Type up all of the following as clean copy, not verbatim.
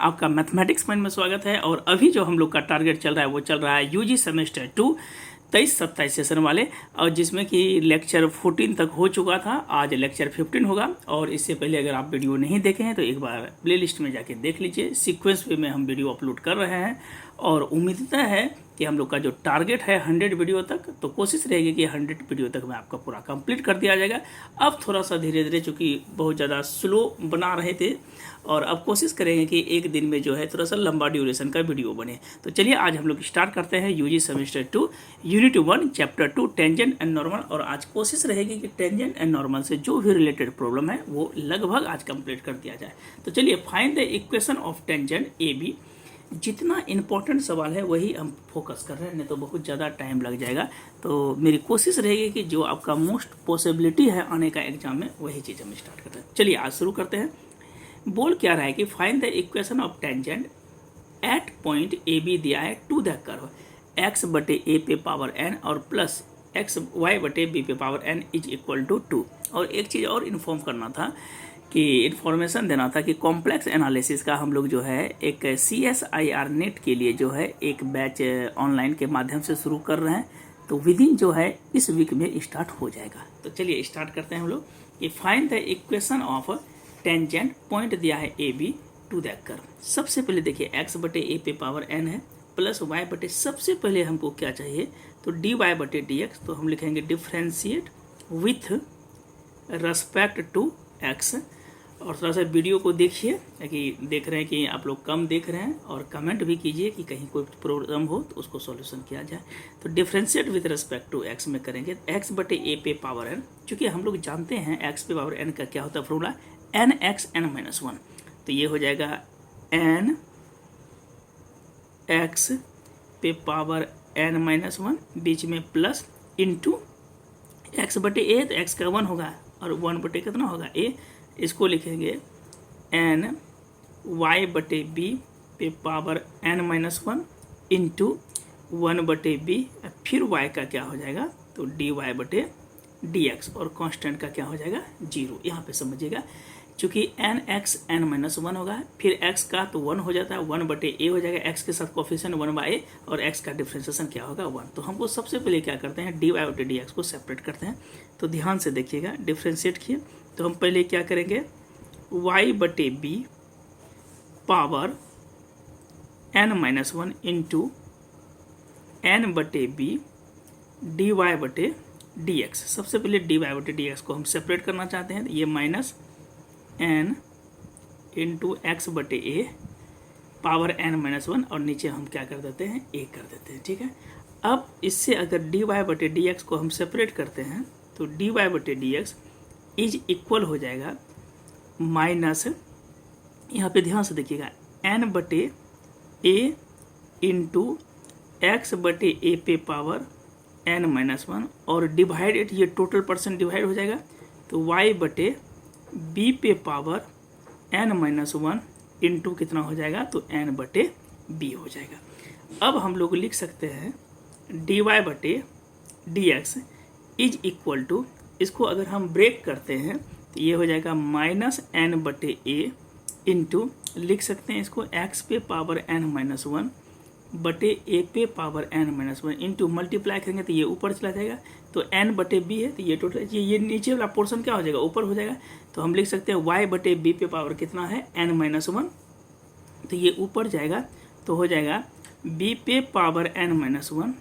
आपका mathematics point में स्वागत है। और अभी जो हम लोग का टारगेट चल रहा है वो चल रहा है यूजी सेमेस्टर 2 23-27 सेशन वाले, और जिसमें कि लेक्चर 14 तक हो चुका था। आज लेक्चर 15 होगा। और इससे पहले अगर आप वीडियो नहीं देखे हैं तो एक बार प्लेलिस्ट में जाके देख लीजिए। सीक्वेंस पे में हम वीडियो अपलोड कर रहे हैं और उम्मीद है कि हम लोग का जो टारगेट है 100 वीडियो तक, तो कोशिश रहेगी कि 100 वीडियो तक में आपका पूरा कंप्लीट कर दिया जाएगा। अब थोड़ा सा धीरे धीरे, चूँकि बहुत ज़्यादा स्लो बना रहे थे, और अब कोशिश करेंगे कि एक दिन में जो है थोड़ा सा लंबा ड्यूरेशन का वीडियो बने। तो चलिए आज हम लोग स्टार्ट करते हैं UG semester 2 unit 1 chapter 2 tangent and normal. और आज कोशिश रहेगी कि टेंजेंट एंड नॉर्मल से जो भी रिलेटेड प्रॉब्लम है वो लगभग आज कंप्लीट कर दिया जाए। तो चलिए, find the equation of tangent A B. जितना इम्पोर्टेंट सवाल है वही हम फोकस कर रहे हैं, नहीं तो बहुत ज़्यादा टाइम लग जाएगा। तो मेरी कोशिश रहेगी कि जो आपका मोस्ट पॉसिबिलिटी है आने का एग्जाम में वही चीज़ हम स्टार्ट करते हैं। चलिए आज शुरू करते हैं। बोल क्या रहा है कि find the equation of tangent at point A B दिया है टू द कर्व एक्स बटे ए पे पावर एन और प्लस एक्स वाई बटे बी पे power N is equal to 2। और एक चीज़ और इन्फॉर्म करना था कि इन्फॉर्मेशन देना था कि कॉम्प्लेक्स एनालिसिस का हम लोग जो है एक CSIR नेट के लिए जो है एक बैच ऑनलाइन के माध्यम से शुरू कर रहे हैं। तो विद इन जो है इस वीक में स्टार्ट हो जाएगा। तो चलिए स्टार्ट करते हैं हम लोग कि find the equation of tangent point दिया है ए बी टू द कर्व। सबसे पहले देखिए एक्स बटे ए पे पावर एन है प्लस वाई बटे, सबसे पहले हमको क्या चाहिए तो डी वाई बटे डी एक्स। तो हम लिखेंगे differentiate with respect to X. और थोड़ा सा वीडियो को देखिए कि देख रहे हैं कि आप लोग कम देख रहे हैं, और कमेंट भी कीजिए कि कहीं कोई प्रॉब्लम हो तो उसको सॉल्यूशन किया जाए। तो differentiate with respect to X में करेंगे एक्स बटे ए पे पावर एन। चूँकि हम लोग जानते हैं एक्स पे पावर एन का क्या होता है formula, N X N minus 1। तो ये हो जाएगा एन एक्स पे पावर एन माइनस 1, बीच में प्लस इंटू एक्स बटे ए, तो एक्स का 1 होगा और 1 बटे कितना होगा ए। इसको लिखेंगे एन वाई बटे बी पे पावर एन माइनस 1 इंटू 1 बटे बी, फिर वाई का क्या हो जाएगा तो डी वाई बटे डी एक्स, और कांस्टेंट का क्या हो जाएगा 0। यहाँ पे समझिएगा, चूँकि एन एक्स एन माइनस 1 होगा, फिर एक्स का तो 1 हो जाता है, 1 बटे ए हो जाएगा, एक्स के साथ कोफिशिएंट 1 बाई ए, और एक्स का डिफ्रेंशिएशन क्या होगा 1। तो हमको सबसे पहले क्या करते हैं डी वाई बटे डी एक्स को सेपरेट करते हैं। तो ध्यान से देखिएगा, डिफ्रेंशिएट किए तो हम पहले क्या करेंगे y बटे B power n minus 1 into N बटे बी डी वाई बटे डी एक्स। सबसे पहले डी वाई बटे डी एक्स को हम सेपरेट करना चाहते हैं। ये माइनस एन इंटू एक्स बटे ए पावर n माइनस 1, और नीचे हम क्या कर देते हैं ए कर देते हैं। ठीक है, अब इससे अगर डी वाई बटे डी एक्स को हम सेपरेट करते हैं तो डी वाई बटे डी एक्स इज इक्वल हो जाएगा माइनस, यहाँ पे ध्यान से देखिएगा, एन बटे ए इंटू एक्स बटे ए पे पावर एन माइनस 1, और डिवाइडेड, ये टोटल परसेंट डिवाइड हो जाएगा तो वाई बटे बी पे पावर एन माइनस 1 इंटू कितना हो जाएगा तो एन बटे बी हो जाएगा। अब हम लोग लिख सकते हैं डी वाई बटे D x is equal to, इसको अगर हम ब्रेक करते हैं तो ये हो जाएगा माइनस एन बटे ए इंटू, लिख सकते हैं इसको एक्स पे पावर एन माइनस 1 बटे ए पे power N minus 1 into multiply करेंगे तो ये ऊपर चला जाएगा, तो एन बटे बी है तो ये टोटल, ये नीचे वाला पोर्शन क्या हो जाएगा ऊपर हो जाएगा। तो हम लिख सकते हैं वाई बटे बी पे पावर कितना है एन माइनस 1, तो ये ऊपर जाएगा तो हो जाएगा बी पे पावर एन माइनस 1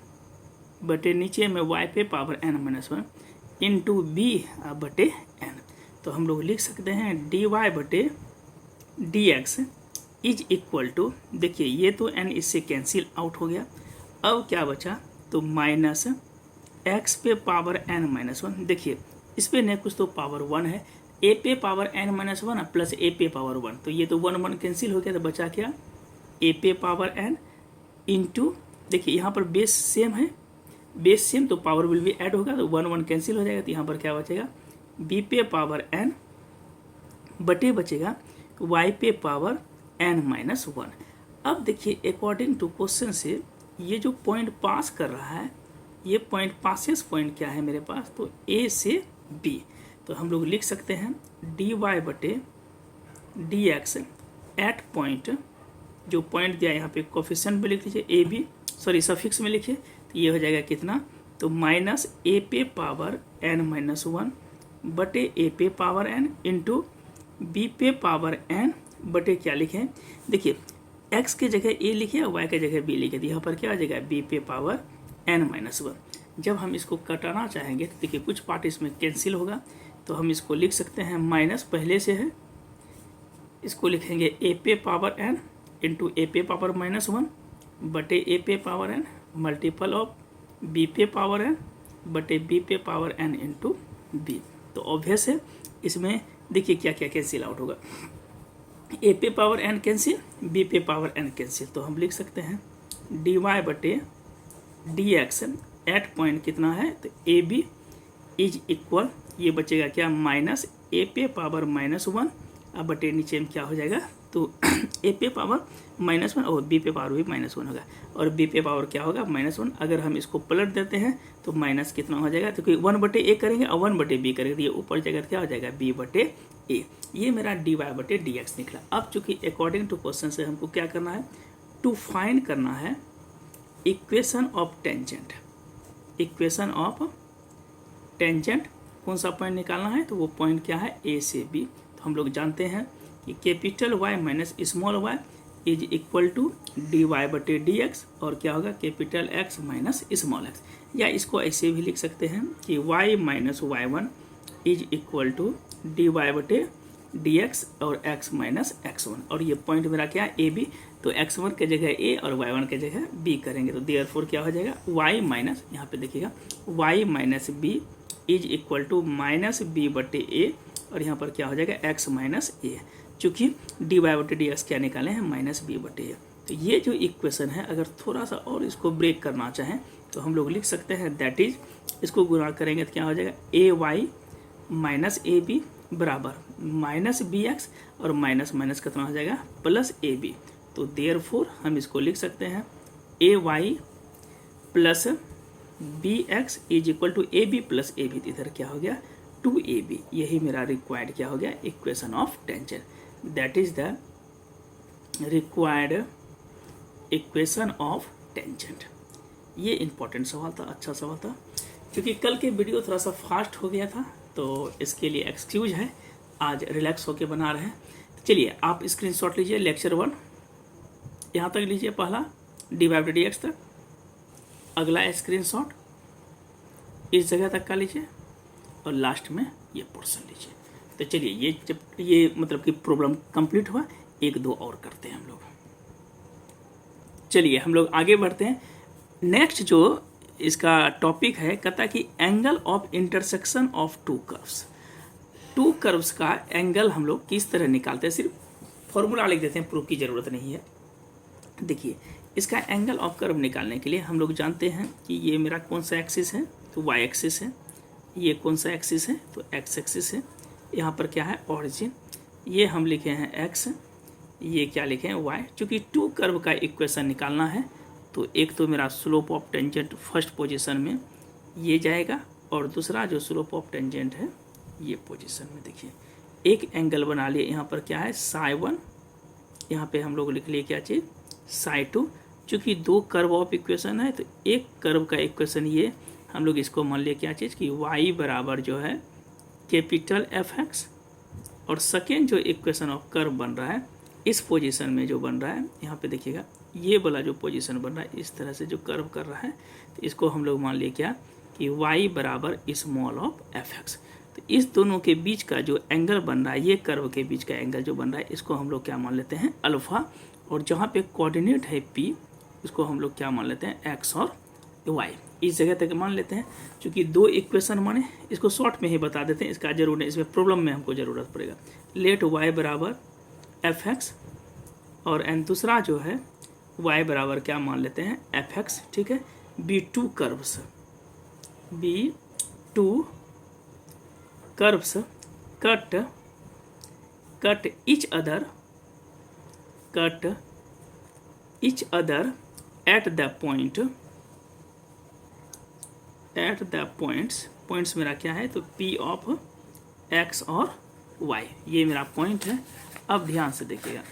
बटे नीचे में वाई पे power N minus 1 into b बटे एन। तो हम लोग लिख सकते हैं डी वाई बटे D x is equal to, देखिए ये तो एन इससे कैंसिल आउट हो गया। अब क्या बचा तो माइनस एक्स पे पावर एन माइनस 1, देखिए इस पे नहीं कुछ तो पावर 1 है, ए पे पावर एन माइनस 1 प्लस ए पे पावर 1, तो ये तो 1 1 कैंसिल हो गया, तो बचा क्या ए पे पावर एन इंटू, देखिए यहाँ पर बेस सेम है, बेस सेम तो पावर विल भी ऐड होगा, तो 1 1 कैंसिल हो जाएगा, तो यहाँ पर क्या बचेगा बी पे पावर एन बटे बचेगा वाई पे पावर एन माइनस 1। अब देखिए अकॉर्डिंग टू क्वेश्चन से ये जो पॉइंट पास कर रहा है, ये पॉइंट पासेस पॉइंट क्या है मेरे पास तो ए से बी। तो हम लोग लिख सकते हैं डी वाई बटे डी एक्स एट पॉइंट जो पॉइंट दिया यहाँ पे कोफिशिएंट में लिख लीजिए, ए बी सफिक्स में लिखिए, तो ये हो जाएगा कितना, तो माइनस ए पे पावर n माइनस 1 बटे ए पे पावर n इंटू बी पे पावर n बटे क्या लिखें, देखिए x के जगह a लिखे और y के जगह b लिखे, तो यहाँ पर क्या हो जाएगा b पे पावर n माइनस 1। जब हम इसको कटाना चाहेंगे तो देखिए कुछ पार्ट इसमें कैंसिल होगा, तो हम इसको लिख सकते हैं माइनस पहले से है, इसको लिखेंगे ए पे पावर n इंटू ए पे पावर माइनस 1 बटे ए पे power n multiple of b पे पावर n बटे बी पे पावर n इंटू बी। तो ऑब्वियस है इसमें देखिए क्या क्या कैंसिल आउट होगा, ए पे पावर n कैंसिल, बी पे पावर n कैंसिल, तो हम लिख सकते हैं डी वाई बटे डी एक्स एट पॉइंट कितना है, तो ए बी इज इक्वल, ये बचेगा क्या माइनस ए पे पावर माइनस 1 अब बटे नीचे में क्या हो जाएगा, तो ए पे पावर माइनस 1 और बी पे पावर भी माइनस 1 होगा, और बी पे पावर क्या होगा माइनस 1। अगर हम इसको पलट देते हैं तो माइनस कितना हो जाएगा, तो 1 बटे ए करेंगे और 1 बटे बी करेंगे, तो ये ऊपर जाएगा क्या हो जाएगा बी बटे ए। ये मेरा डी वाई बटे डी एक्स निकला। अब चूंकि अकॉर्डिंग टू क्वेश्चन से हमको क्या करना है, टू फाइंड करना है equation of tangent. Equation of tangent कौन सा पॉइंट निकालना है, तो वो पॉइंट क्या है ए से बी। तो हम लोग जानते हैं कि capital y minus small y is equal to d Y बटे डी एक्स, और क्या होगा capital x minus small x, या इसको ऐसे भी लिख सकते हैं कि y minus y one is equal to d Y बटे डी एक्स और एक्स माइनस एक्स वन, और ये पॉइंट मेरा क्या है ए बी, तो एक्स वन के जगह ए और वाई वन के जगह बी करेंगे, तो देयरफॉर क्या हो जाएगा वाई माइनस, यहाँ पे देखिएगा y minus b is equal to minus b बटे ए, और यहाँ पर क्या हो जाएगा एक्स माइनस ए, चूँकि डी वाई बटे डी एक्स क्या निकाले हैं माइनस बी बटे ए। तो ये जो इक्वेशन है अगर थोड़ा सा और इसको ब्रेक करना चाहें तो हम लोग लिख सकते हैं दैट इज, इसको गुणा करेंगे तो क्या हो जाएगा A Y minus A B बराबर माइनस बी एक्स, और माइनस माइनस कितना हो जाएगा प्लस ए बी। तो देयरफॉर हम इसको लिख सकते हैं A Y plus B X is equal to A B plus A B, इधर क्या हो गया 2ab। यही मेरा रिक्वायर्ड क्या हो गया equation of tangent, that is the required equation of tangent. ये इंपॉर्टेंट सवाल था, अच्छा सवाल था, क्योंकि कल के वीडियो थोड़ा सा फास्ट हो गया था तो इसके लिए एक्सक्यूज है, आज रिलैक्स होके बना रहे हैं। चलिए आप स्क्रीनशॉट लीजिए, लेक्चर 1 यहाँ तक लीजिए, पहला डी वाई बटे डी एक्स तक, अगला स्क्रीनशॉट इस जगह तक का लीजिए, और लास्ट में ये पोर्शन लीजिए। तो चलिए ये जब ये मतलब कि प्रॉब्लम कंप्लीट हुआ, एक दो और करते हैं हम लोग। चलिए हम लोग आगे बढ़ते हैं। नेक्स्ट जो इसका टॉपिक है, कहता है कि angle of intersection of to curves. To curves का एंगल हम लोग किस तरह निकालते हैं, सिर्फ फॉर्मूला लिख देते हैं, प्रूफ की ज़रूरत नहीं है। देखिए इसका एंगल ऑफ कर्व निकालने के लिए हम लोग जानते हैं कि ये मेरा कौन सा एक्सिस है, तो वाई एक्सिस है, ये कौन सा एक्सिस है, तो एक्स एक्सिस है, यहाँ पर क्या है ऑरिजिन, ये हम लिखे हैं एक्स, ये क्या लिखे हैं वाई। चूँकि टू कर्व का इक्वेशन निकालना है तो एक तो मेरा slope of tangent first position में ये जाएगा, और दूसरा जो स्लोप ऑफ टेंजेंट है ये पोजीशन में। देखिए एक एंगल बना लिए, यहाँ पर क्या है साई 1, यहाँ पे हम लोग लिख लिए क्या चीज़ साई 2। चूँकि दो कर्व ऑफ इक्वेशन है तो एक कर्व का इक्वेशन ये हम लोग इसको मान लिए क्या चीज़ कि y बराबर जो है कैपिटल एफ एक्स, और सेकेंड जो इक्वेशन ऑफ कर्व बन रहा है इस पोजीशन में जो बन रहा है, यहाँ पे देखिएगा ये वाला जो पोजीशन बन रहा है इस तरह से जो कर्व कर रहा है, तो इसको हम लोग मान लिए क्या कि y बराबर स्मॉल ऑफ एफ एक्स। तो इस दोनों के बीच का जो एंगल बन रहा है, ये कर्व के बीच का एंगल जो बन रहा है, इसको हम लोग क्या मान लेते हैं अल्फ़ा, और जहाँ पे कोऑर्डिनेट है p इसको हम लोग क्या मान लेते हैं x और y, इस जगह तक मान लेते हैं। क्योंकि दो इक्वेशन माने, इसको शॉर्ट में ही बता देते हैं, इसका जरूर नहीं, इसमें प्रॉब्लम में हमको ज़रूरत पड़ेगा। लेट y बराबर एफ एक्स, और एंड दूसरा जो है y बराबर क्या मान लेते हैं एफ एक्स, ठीक है। B2 curves, B2 curves cut each other at the points मेरा क्या है तो P ऑफ x और y, ये मेरा पॉइंट है। अब ध्यान से देखिएगा,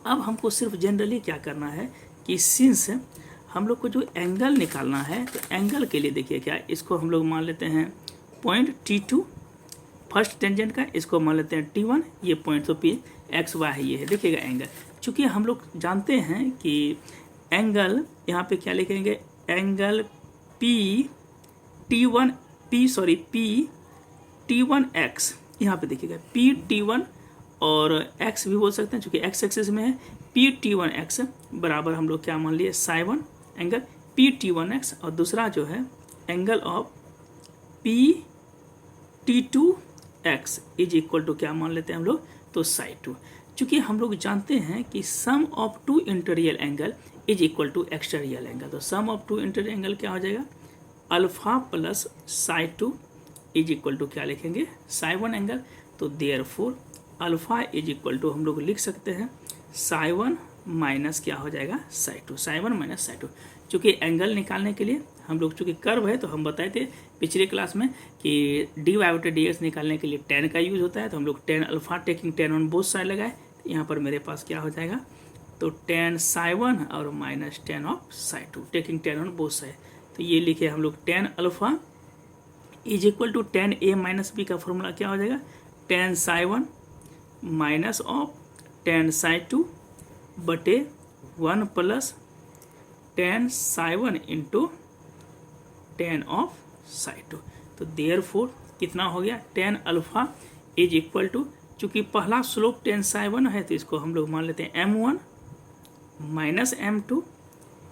अब हमको सिर्फ जनरली क्या करना है कि सिंस हम लोग को जो एंगल निकालना है, तो एंगल के लिए देखिए क्या, इसको हम लोग मान लेते हैं पॉइंट T2 फर्स्ट टेंजेंट का, इसको मान लेते हैं T1, ये पॉइंट तो P एक्स वाई है, ये है देखिएगा एंगल। चूँकि हम लोग जानते हैं कि एंगल यहाँ पे क्या लिखेंगे, एंगल P T1x, यहाँ पे देखिएगा PT1 और x भी बोल सकते हैं, चूँकि x एक्सिस में है। PT1x बराबर हम लोग क्या मान लिए, साई1 एंगल PT1x, और दूसरा जो है angle of PT2x is equal to क्या मान लेते हैं हम लोग, तो साई2। चूँकि हम लोग जानते हैं कि sum of two interior angle is equal to exterior angle, तो sum of two interior angle क्या हो जाएगा, अल्फा प्लस साई2 इज इक्वल टू क्या लिखेंगे, साई1 एंगल। तो therefore alpha is equal to हम लोग लिख सकते हैं साई1 माइनस क्या हो जाएगा, साई2, साई1 माइनस साई2। चूँकि एंगल निकालने के लिए हम लोग, चूँकि कर्व है तो हम बताए थे पिछले क्लास में कि dy/dx निकालने के लिए tan का यूज होता है, तो हम लोग tan alpha taking tan on both side लगाए, तो यहाँ पर मेरे पास क्या हो जाएगा, तो tan साई1 और माइनस tan ऑफ साई2 taking tan on both side. तो ये लिखे हम लोग tan alpha is equal to tan a minus b का फॉर्मूला क्या हो जाएगा, tan साई1 माइनस ऑफ tan साई2 बटे 1 प्लस tan साई1 इंटू tan ऑफ साई2। तो देयरफॉर कितना हो गया, tan alpha is equal to, चूँकि पहला स्लोप tan साई1 है तो इसको हम लोग मान लेते हैं m1 माइनस m2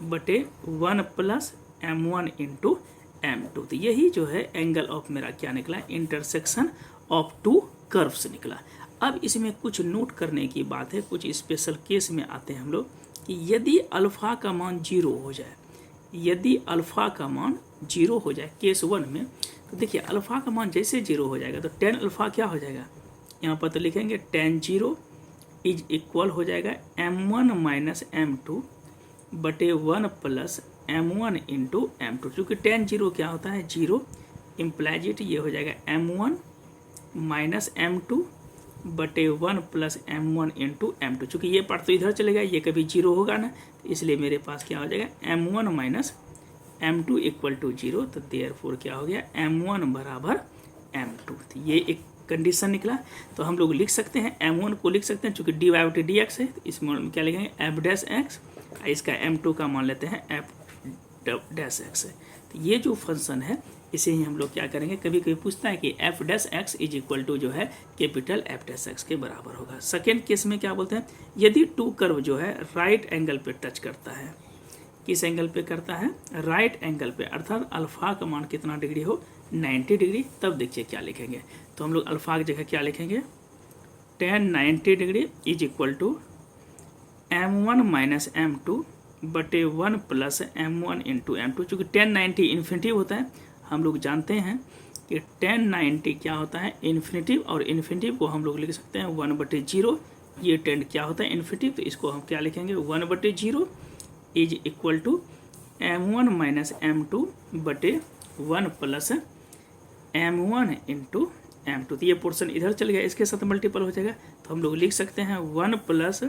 बटे 1 प्लस m1 इंटू m2। तो यही जो है एंगल ऑफ मेरा क्या निकला, इंटरसेक्शन ऑफ टू कर्व से निकला। अब इसमें कुछ नोट करने की बात है, कुछ स्पेशल केस में आते हैं हम लोग कि यदि अल्फा का मान 0 हो जाए, यदि अल्फा का मान 0 हो जाए केस 1 में, तो देखिए अल्फा का मान जैसे 0 हो जाएगा तो tan अल्फा क्या हो जाएगा, यहाँ पर तो लिखेंगे tan 0 इज इक्वल हो जाएगा m1 माइनस m2 बटे 1 प्लस m1 इंटू m2। चूँकि tan 0 क्या होता है, 0 इम्प्लाइज इट, ये हो जाएगा m1 माइनस m2 बटे 1 प्लस m1 इंटू m2। चूँकि ये पार्ट तो इधर चलेगा, ये कभी 0 होगा ना, तो इसलिए मेरे पास क्या हो जाएगा m1 minus m2 equal to 0। तो देयरफॉर क्या हो गया, m1 बराबर m2। तो ये एक कंडीशन निकला। तो हम लोग लिख सकते हैं m1 को लिख सकते हैं, चूँकि dy/dx है, तो इसमें क्या लिखेंगे f'(x), इसका m2 का मान लेते हैं f'(x) है। तो ये जो फंक्शन है इसे ही हम लोग क्या करेंगे, कभी कभी पूछता है कि f'(x) इज इक्वल टू जो है कैपिटल f'(x) के बराबर होगा। सेकेंड केस में क्या बोलते हैं, यदि टू कर्व जो है राइट एंगल पे टच करता है, किस एंगल पे करता है, राइट एंगल पे, अर्थात अल्फा का मान कितना डिग्री हो, 90 डिग्री, तब देखिए क्या लिखेंगे। तो हम लोग अल्फा की जगह क्या लिखेंगे, tan 90 degree is equal to m1 minus m2 बटे 1 प्लस m1 इंटू m2। चूँकि tan 90 इन्फिनिटिव होता है, हम लोग जानते हैं कि tan 90 क्या होता है, इन्फिनिटिव, और इन्फिनिटिव को हम लोग लिख सकते हैं 1/0। ये tan क्या होता है, इन्फिनिटिव, तो इसको हम क्या लिखेंगे, 1/0 is equal to m1 minus m2 बटे 1 प्लस m1 इंटू m2। तो ये पोर्शन इधर चल गया, इसके साथ मल्टीपल हो जाएगा, तो हम लोग लिख सकते हैं 1 plus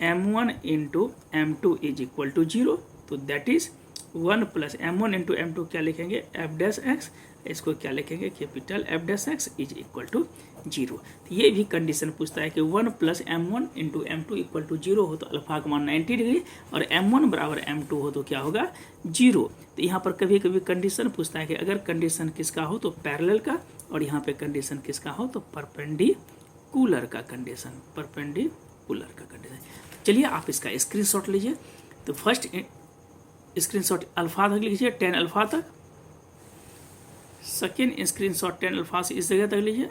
m1 into m2 is equal to 0। तो that is 1 plus m1 into m2 क्या लिखेंगे, f'(x), इसको क्या लिखेंगे, capital f'(x) is equal to 0। तो ये भी कंडीशन पूछता है कि 1 plus m1 into m2 equal to 0 हो तो अल्फा का मान 90 डिग्री, और m1 बराबर m2 हो तो क्या होगा, 0। तो यहाँ पर कभी कभी कंडीशन पूछता है कि अगर कंडीशन किसका हो तो पैरेलल का, और यहाँ पे कंडीशन किसका हो तो परपेंडिकुलर का कंडीशन, परपेंडिकुलर का कंडीशन। चलिए आप इसका स्क्रीनशॉट लीजिए। तो फर्स्ट स्क्रीनशॉट अल्फा तक लीजिए, tan अल्फा तक। सेकेंड स्क्रीनशॉट tan अल्फा से इस जगह तक लीजिए।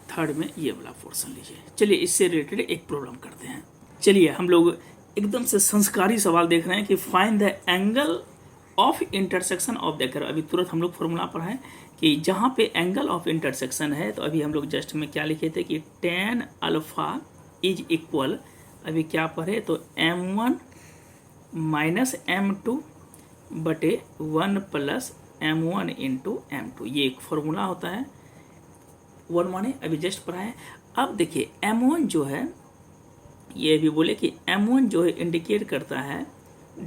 थर्ड में ये वाला पोर्शन लीजिए। चलिए इससे रिलेटेड एक प्रॉब्लम करते हैं। चलिए हम लोग एकदम से संस्कारी सवाल देख रहे हैं कि find the angle of intersection of the curve. अभी तुरंत हम लोग फॉर्मूला पढ़ाएं कि जहाँ पे एंगल ऑफ इंटरसेक्शन है, तो अभी हम लोग जस्ट में क्या लिखे थे कि tan अल्फा इज इक्वल, अभी क्या पढ़े तो m1 माइनस m2 बटे 1 प्लस m1 इंटू m2। ये एक फॉर्मूला होता है, 1 माने अभी जस्ट पढ़ा है। अब देखिए m1 जो है ये भी बोले कि m1 जो है इंडिकेट करता है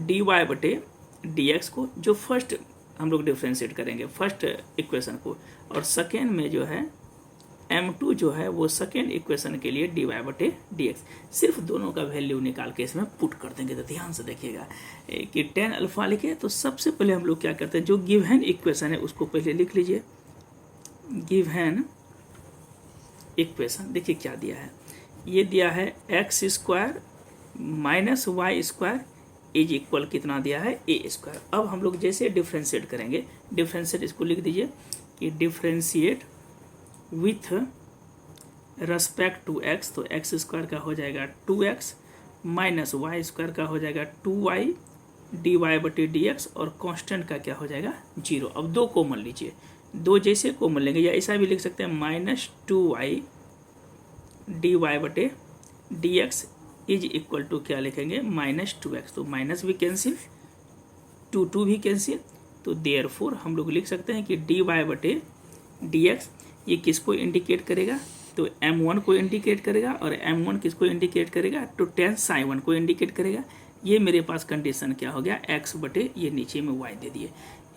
dy/dx को, जो फर्स्ट हम लोग डिफ्रेंशिएट करेंगे फर्स्ट इक्वेशन को, और सेकेंड में जो है m2 जो है वो सेकेंड इक्वेशन के लिए dy/dx। सिर्फ दोनों का वैल्यू निकाल के इसमें पुट कर देंगे। तो ध्यान से देखिएगा कि tan अल्फा लिखे तो सबसे पहले हम लोग क्या करते हैं, जो गिवन इक्वेशन है उसको पहले लिख लीजिए। गिवन इक्वेशन देखिए क्या दिया है, ये दिया है x² minus y² is equal कितना दिया है a²। अब हम लोग जैसे डिफ्रेंशिएट करेंगे, डिफ्रेंशिएट इसको लिख दीजिए कि differentiate with respect to x, तो x² का हो जाएगा 2x माइनस y² का हो जाएगा 2y dy/dx, और कांस्टेंट का क्या हो जाएगा 0। अब दो कॉमन लीजिए, दो जैसे कॉमन लेंगे या ऐसा भी लिख सकते हैं -2y dy/dx is equal to क्या लिखेंगे -2x। तो माइनस भी कैंसिल, 2 भी कैंसिल, तो देयरफॉर हम लोग लिख सकते हैं कि dy/dx ये किसको इंडिकेट करेगा, तो m1 को इंडिकेट करेगा, और m1 किसको इंडिकेट करेगा, तो tan psi 1 को इंडिकेट करेगा। ये मेरे पास कंडीशन क्या हो गया x/, ये नीचे में y दे दिए,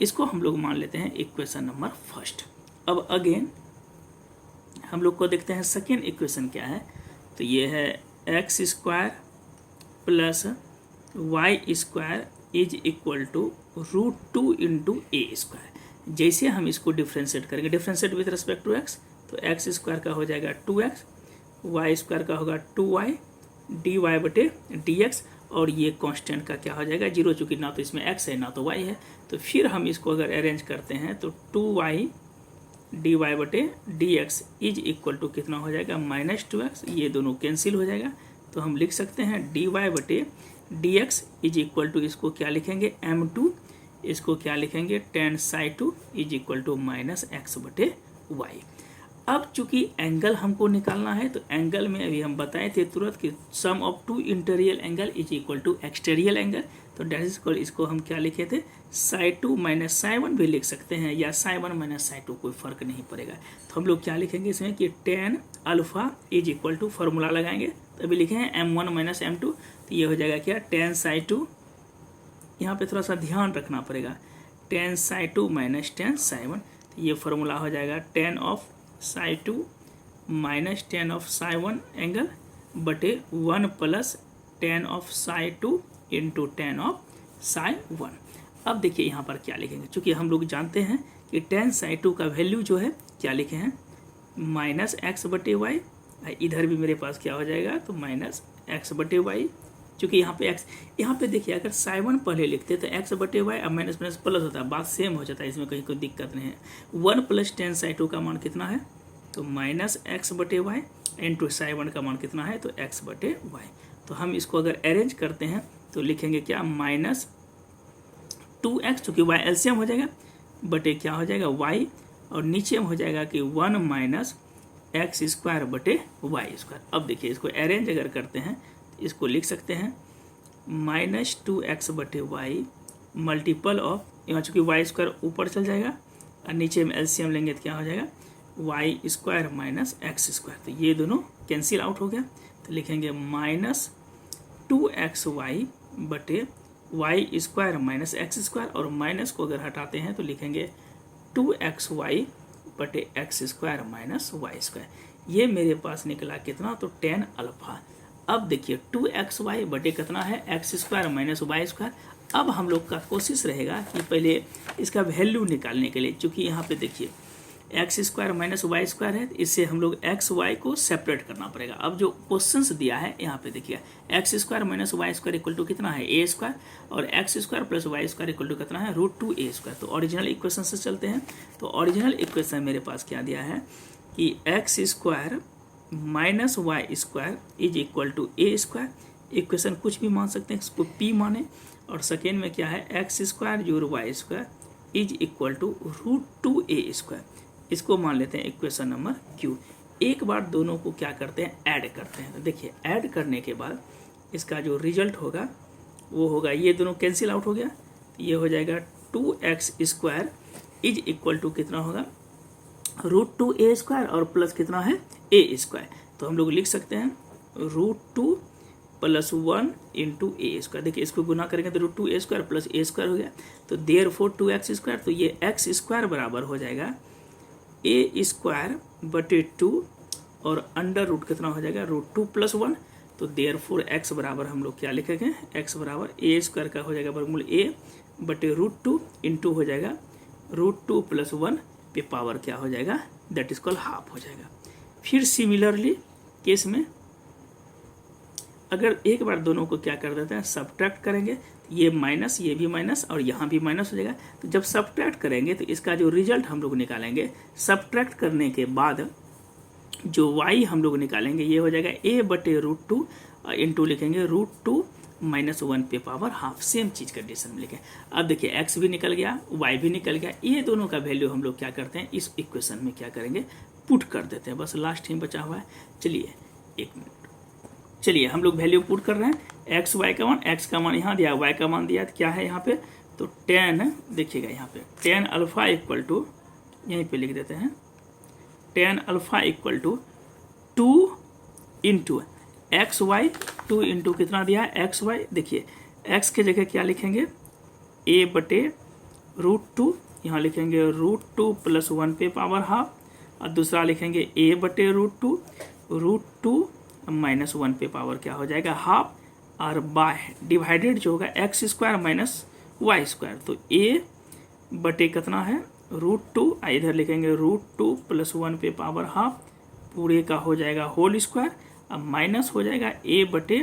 इसको हम लोग मान लेते हैं इक्वेशन नंबर फर्स्ट। अब अगेन हम लोग को देखते हैं सेकेंड इक्वेशन क्या है, तो ये है x² plus y² is equal to √2 into a²। जैसे हम इसको डिफ्रेंशिएट करेंगे, differentiate with respect to x, तो x² का हो जाएगा 2x, y² का होगा 2y dy/dx, और ये कांस्टेंट का क्या हो जाएगा 0, चूँकि ना तो इसमें x है ना तो y है। तो फिर हम इसको अगर अरेंज करते हैं तो 2y dy/dx is equal to कितना हो जाएगा -2x, ये दोनों कैंसिल हो जाएगा। तो हम लिख सकते हैं dy/dx इज इक्वल टू, इसको क्या लिखेंगे m2, इसको क्या लिखेंगे tan psi 2 is equal to -x/y। अब चूंकि एंगल हमको निकालना है, तो एंगल में अभी हम बताए थे तुरंत कि sum of two interior angle is equal to exterior angle, तो डेट इज इक्वल, इसको हम क्या लिखे थे psi 2 माइनस psi 1 भी लिख सकते हैं, या psi 1 माइनस psi 2, कोई फर्क नहीं पड़ेगा। तो हम लोग क्या लिखेंगे इसमें कि tan alpha is equal to, formula लगाएंगे तो अभी लिखे हैं m1 माइनस m2, तो ये हो जाएगा क्या tan psi 2, यहाँ पे थोड़ा सा ध्यान रखना पड़ेगा, tan psi 2 minus tan psi 1, तो ये फार्मूला हो जाएगा tan of psi 2 minus tan of psi 1 angle बटे 1 plus tan of psi 2 into tan of psi 1। अब देखिए यहाँ पर क्या लिखेंगे, चूँकि हम लोग जानते हैं कि tan psi 2 का वैल्यू जो है क्या लिखे हैं -x/y, इधर भी मेरे पास क्या हो जाएगा तो -x/y, चूँकि यहाँ पे x, यहाँ पे देखिए अगर psi 1 पहले लिखते तो x/y अब माइनस माइनस प्लस होता है, बात सेम हो जाता है, इसमें कहीं कोई दिक्कत नहीं है। 1 प्लस tan psi 2 का मान कितना है, तो -x/y इंटू psi 1 का मान कितना है, तो x/y। तो हम इसको अगर अरेंज करते हैं तो लिखेंगे क्या -2x, चूँकि y एलसीएम हो जाएगा, बटे क्या हो जाएगा y, और नीचे में हो जाएगा कि 1 माइनस x² बटे y²। अब देखिए इसको अरेंज अगर करते हैं, इसको लिख सकते हैं -2x बटे y मल्टीपल ऑफ, यहाँ चूँकि y² ऊपर चल जाएगा और नीचे में एलसीएम लेंगे तो क्या हो जाएगा y² माइनस x², तो ये दोनों कैंसिल आउट हो गया। तो लिखेंगे -2xy बटे y² माइनस x², और माइनस को अगर हटाते हैं तो लिखेंगे 2xy बटे x² माइनस y²। ये मेरे पास निकला कितना, तो tan अल्फा। अब देखिए 2xy बटे कितना है x² माइनस y²। अब हम लोग का कोशिश रहेगा कि पहले इसका वैल्यू निकालने के लिए, चूँकि यहाँ पे देखिए x² माइनस y² है, इससे हम लोग xy को सेपरेट करना पड़ेगा। अब जो क्वेश्चंस दिया है यहाँ पे देखिए x² minus y² equal to कितना है a², और x² plus y² equal to कितना है √2a²। तो ओरिजिनल इक्वेशन से चलते हैं, तो ओरिजिनल इक्वेशन मेरे पास क्या दिया है कि x² minus y² is equal to a²। Equation कुछ भी मान सकते हैं, इसको p माने, और सेकेंड में क्या है x² जोड़ y² is equal to √2a², इसको मान लेते हैं इक्वेशन नंबर q। एक बार दोनों को क्या करते हैं ऐड करते हैं, तो देखिए ऐड करने के बाद इसका जो रिजल्ट होगा वो होगा, ये दोनों कैंसिल आउट हो गया, ये हो जाएगा 2x² इज इक्वल टू कितना होगा √2a², और प्लस कितना है a²। तो हम लोग लिख सकते हैं √2 +1 इंटू ए स्क्वायर। देखिए इसको गुना करेंगे तो √2a² प्लस a² हो गया, तो देयरफॉर 2x², तो ये x² बराबर हो जाएगा a² बटे 2 और अंडर रूट कितना हो जाएगा √2 + 1, तो देयरफॉर x बराबर हम लोग क्या लिखेंगे, x बराबर a² का हो जाएगा वर्गमूल a बटे √2 इंटू हो जाएगा √2 + 1 पे पावर क्या हो जाएगा, दैट इज कॉल्ड हाफ हो जाएगा। फिर सिमिलरली केस में अगर एक बार दोनों को क्या कर देते हैं, सब्ट्रैक्ट करेंगे, ये माइनस, ये भी माइनस और यहाँ भी माइनस हो जाएगा। तो जब सब्ट्रैक्ट करेंगे तो इसका जो रिजल्ट हम लोग निकालेंगे, सब्ट्रैक्ट करने के बाद जो y हम लोग निकालेंगे ये हो जाएगा a बटे √2 इंटू लिखेंगे √2 - 1 पे पावर हाफ। सेम चीज कंडीशन में लिखें। अब देखिए x भी निकल गया, y भी निकल गया, ये दोनों का वैल्यू हम लोग क्या करते हैं, इस इक्वेशन में क्या करेंगे, पुट कर देते हैं। बस लास्ट ही बचा हुआ है। चलिए एक मिनट, चलिए हम लोग वैल्यू पुट कर रहे हैं। x y का मान, x का मान यहाँ दिया, y का मान दिया, क्या है यहाँ पे, तो tan, देखिएगा यहाँ पे tan अल्फा इक्वल टू, यहीं पे लिख देते हैं tan alpha equal to 2 into x y, 2 इंटू कितना दिया है एक्स वाई। देखिए x के जगह क्या लिखेंगे, a बटे √2, यहाँ लिखेंगे √2 + 1 पे पावर हाफ, और दूसरा लिखेंगे a बटे √2 - 1 पे पावर क्या हो जाएगा हाफ, और बाय डिवाइडेड जो होगा x² - y², तो a बटे कितना है √2, इधर लिखेंगे √2 + 1 पे पावर हाफ, पूरे का हो जाएगा होल स्क्वायर, अब माइनस हो जाएगा a बटे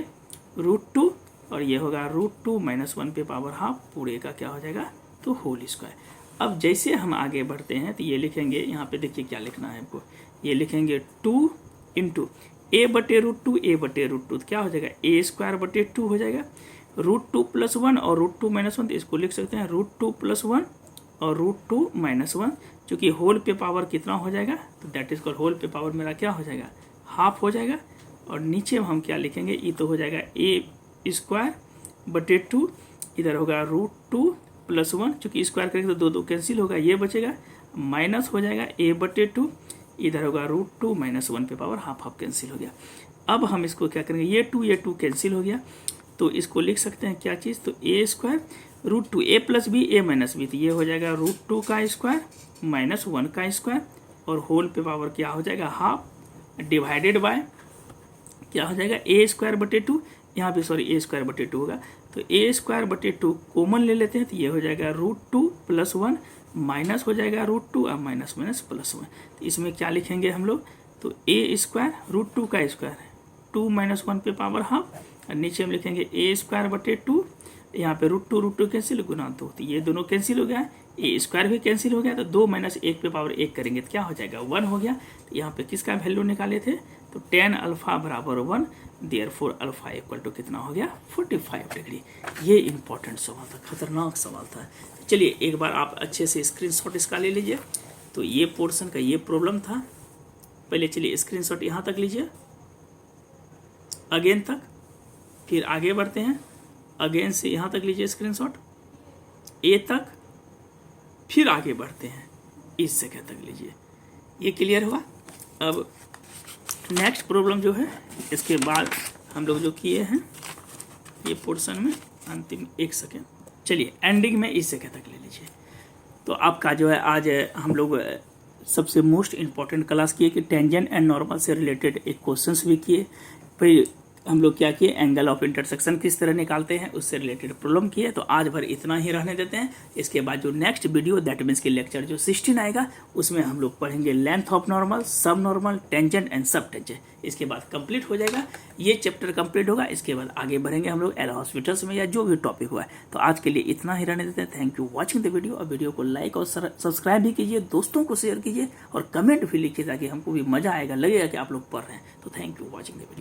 √2 और ये होगा √2 - 1 पे पावर हाफ, पूरे का क्या हो जाएगा, तो होल स्क्वायर। अब जैसे हम आगे बढ़ते हैं तो ये लिखेंगे, यहाँ पे देखिए क्या लिखना है हमको, ये लिखेंगे 2 इंटू a बटे √2, a बटे √2 तो क्या हो जाएगा a² बटे 2 हो जाएगा, √2 + 1 और √2 - 1, तो इसको लिख सकते हैं √2 + 1 और √2 - 1, चूँकि होल पे पावर कितना हो जाएगा, तो दैट इज कॉल्ड होल पे पावर मेरा क्या हो जाएगा, हाफ हो जाएगा। और नीचे हम क्या लिखेंगे, ये तो हो जाएगा a² बटे 2, इधर होगा √2 + 1, चूँकि स्क्वायर करेंगे तो 2 कैंसिल होगा, ये बचेगा, माइनस हो जाएगा a बटे 2, इधर होगा √2 - 1 पे पावर हाफ कैंसिल हो गया। अब हम इसको क्या करेंगे, ये 2 कैंसिल हो गया, तो इसको लिख सकते हैं क्या चीज़, तो a² √2 a + b a - b, तो ये हो जाएगा √2 का स्क्वायर - 1 का स्क्वायर और होल पे पावर क्या हो जाएगा हाफ, डिवाइडेड बाय क्या हो जाएगा a² बटे 2, यहाँ पे सॉरी a² बटे 2 होगा, तो a² बटे 2 कॉमन ले लेते हैं, तो ये हो जाएगा √2 + 1 माइनस हो जाएगा √2 और माइनस +1, तो इसमें क्या लिखेंगे हम लोग, तो a² √2 का स्क्वायर 2 - 1 पे पावर हाफ, और नीचे हम लिखेंगे a² बटे 2, यहाँ पे √2 कैंसिल, गुना 2, तो ये दोनों कैंसिल हो गया, a² भी कैंसिल हो गया, तो 2 - 1 पे पावर 1 करेंगे तो क्या हो जाएगा 1 हो गया। तो यहाँ पे किसका वैल्यू निकाले थे, तो tan अल्फा बराबर 1, देयरफॉर अल्फा इक्वल टू कितना हो गया 45 डिग्री। ये इंपॉर्टेंट सवाल था, खतरनाक सवाल था। तो चलिए एक बार आप अच्छे से स्क्रीनशॉट इसका ले लीजिए। तो ये पोर्शन का ये प्रॉब्लम था, पहले चलिए स्क्रीनशॉट यहाँ तक लीजिए, अगेन तक, फिर आगे बढ़ते हैं, अगेन से यहाँ तक लीजिए स्क्रीनशॉट ए तक, फिर आगे बढ़ते हैं इस जगह तक लीजिए। ये क्लियर हुआ। अब नेक्स्ट प्रॉब्लम जो है, इसके बाद हम लोग जो किए हैं ये पोर्शन में अंतिम 1 सेकेंड, चलिए एंडिंग में इस जगह तक ले लीजिए। तो आपका जो है आज हम लोग सबसे मोस्ट इम्पॉर्टेंट क्लास किए कि टेंजेंट एंड नॉर्मल से रिलेटेड एक क्वेश्चंस भी किए, फिर हम लोग क्या किए, एंगल ऑफ इंटरसेक्शन किस तरह निकालते हैं उससे रिलेटेड प्रॉब्लम किए। तो आज भर इतना ही रहने देते हैं। इसके बाद जो नेक्स्ट वीडियो दैट मीन्स की लेक्चर जो 16 आएगा उसमें हम लोग पढ़ेंगे लेंथ ऑफ नॉर्मल, सब नॉर्मल, टेंजेंट एंड सब टेंजेंट। इसके बाद कंप्लीट हो जाएगा, ये चैप्टर कंप्लीट होगा। इसके बाद आगे बढ़ेंगे हम लोग एल हॉस्पिटल्स में या जो भी टॉपिक हुआ है। तो आज के लिए इतना ही रहने देते हैं। Thank you watching the video. और वीडियो को लाइक और सब्सक्राइब भी कीजिए, दोस्तों को शेयर कीजिए और कमेंट भी लिखिए ताकि हमको भी मजा आएगा, लगेगा कि आप लोग पढ़ रहे हैं। तो thank you watching the video.